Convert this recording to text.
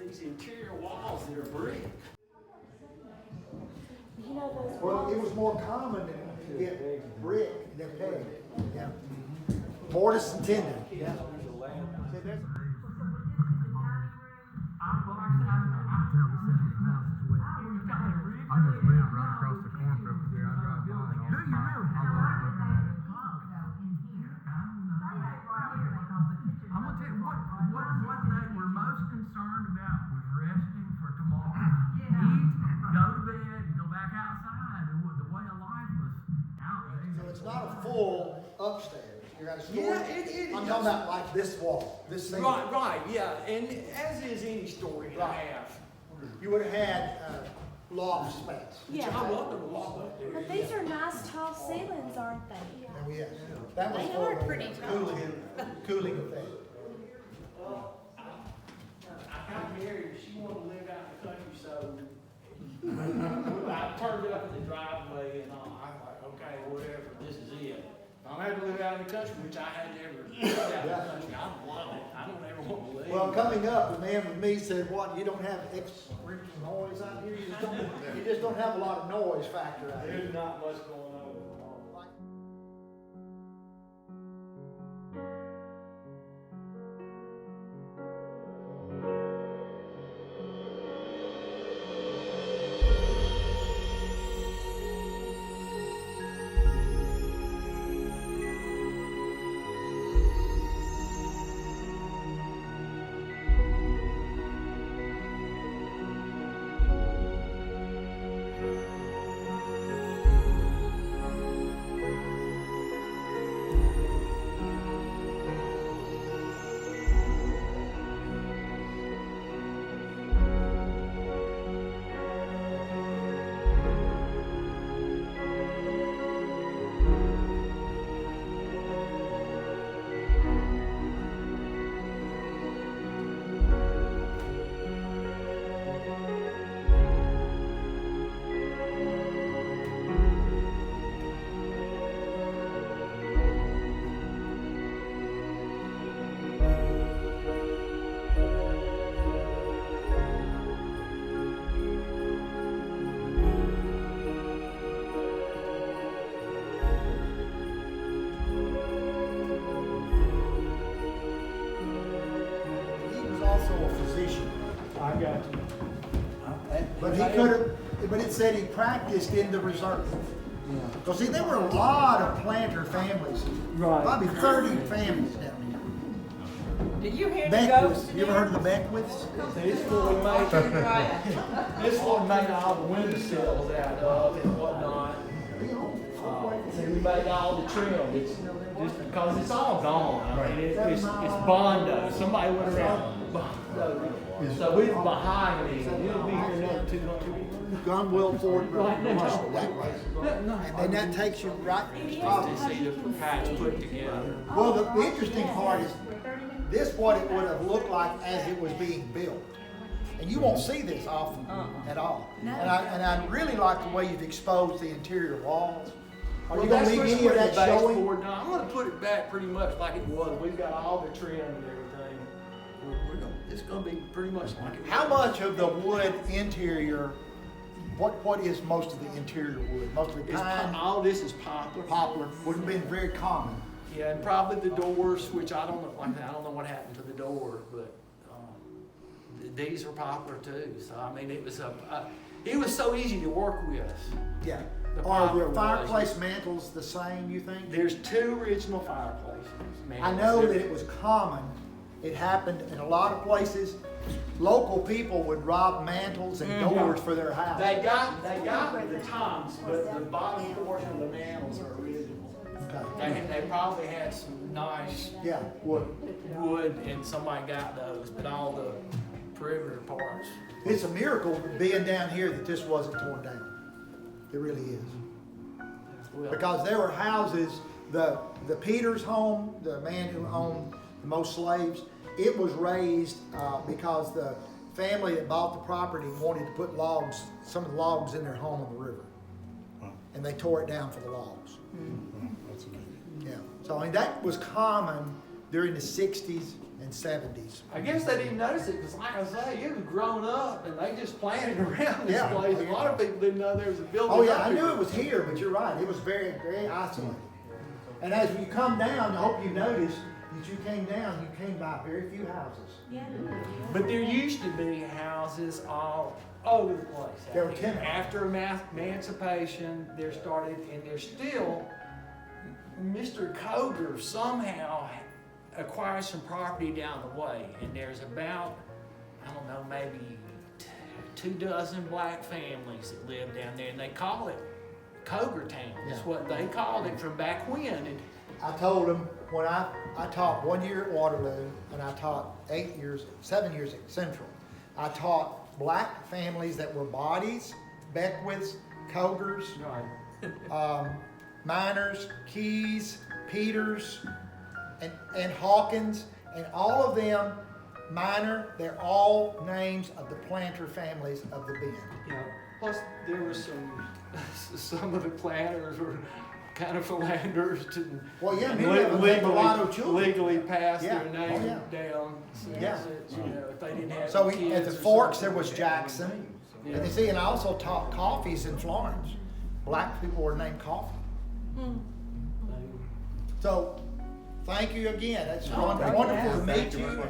these interior walls that are brick. You know those Well, walls? it was more common than to get brick than wood. Yeah. Mortise and tinder. Yeah. See, there's I just live right across the cornfield from here. I drive by it all the time. I'm gonna tell you what they were most concerned about was resting for tomorrow. Eat, go to bed, and go back outside. The way of life was out there. So it's not a full upstairs. You got a story. Yeah, it I'm talking about like this wall, this thing. Right, yeah, and as is any story I have. You would have had loft space. Yeah. I love the wall up there. But these are nice tall ceilings, aren't they? Oh, yes. That was They for are the pretty tall. cooling effect. I got married, she wanted to live out in the country, so I turned it up in the driveway and all. I was like, okay, whatever, this is it. I'm gonna have to live out in the country, which I had never lived out in the country. I love it. I don't ever want to leave. Well, coming up, the man with me said, "What? You don't have extra noise out here. You just don't have a lot of noise factor out here." There's not much going on. He was also a physician. I got you. But he could have, but it said he practiced in the reserve. Because see, there were a lot of planter families. Right. Probably 30 families down Did you hear here. the ghost? Beckwiths. You ever heard of the Beckwiths? This one this one made all the windowsills out of and whatnot. See, we made all the trim. It's just because it's all gone. I mean, it's Bondo. Somebody went around Bondo. So it's behind me. It'll be here another 2 months. Gunwell Ford Road. Right next Russell, door. that way. And then that takes you right to the To spot. see the patch put together. Well, the interesting part is this what it would have looked like as it was being built. And you won't see this often at all. And I really like the way you've exposed the interior walls. Are you gonna leave any of that showing? No, I'm gonna put it back pretty much like it was. We've got all the trim and everything. It's gonna be pretty much like it was. How much of the wood interior, what is most of the interior wood? Mostly pine, All this is poplar. poplar, would have been very common. Yeah, and probably the doors, which I don't know. I don't know what happened to the door, but these are poplar too. So I mean, it was so easy to work with. Yeah. The Are poplar the was- fireplace mantles the same, you think? There's 2 original fireplaces. I know that it was common. It happened in a lot of places. Local people would rob mantles and doors for their house. They got the tops, but the bottom portion of the mantles are original. Okay. They probably had some nice Yeah. wood, and somebody got those, but all the perimeter parts. It's a miracle being down here that this wasn't torn down. It really is. Well, Because there were houses, the Peters home, the man who owned the most slaves, it was raised because the family that bought the property wanted to put logs, some of the logs in their home on the river. And they tore it down for the logs. That's amazing. Yeah. So I mean that was common during the 60s and 70s. I guess they didn't notice it, because like I say, it was grown up, and they just planted around this Yeah. place. A lot of people didn't know there was a building. Oh yeah, up I knew here. it was here, but you're right. It was very, very isolated. And as you come down, I hope you noticed that you came down, you came by very few houses. Yeah. But there used to be houses all over the place. There were 10. After emancipation, there started, and there's still, Mr. Koger somehow acquired some property down the way, and there's about, I don't know, maybe 24 black families that live down there, and they call it Koger Town. That's Yeah. what they called it from back when. And I told them when I taught 1 year at Waterloo, and I taught 7 years at Central. I taught black families that were Bodies, Beckwiths, Kogers, Miners, Keys, Peters, and Hawkins, and all of them, Miner, they're all names of the planter families of the Bend. Yeah. Plus, there was some of the planters were kind of philanderers to Well, yeah, many of them had mulatto children. legally pass Yeah. their name Oh, yeah. down. So Yeah. that, you know, if they didn't have So kids at the or Forks, there something. was Jackson. Yeah. And you see, and I also taught coffees in Florence. Black people were named Coffee. So, thank you again. It's Oh, wonderful to yeah. meet you.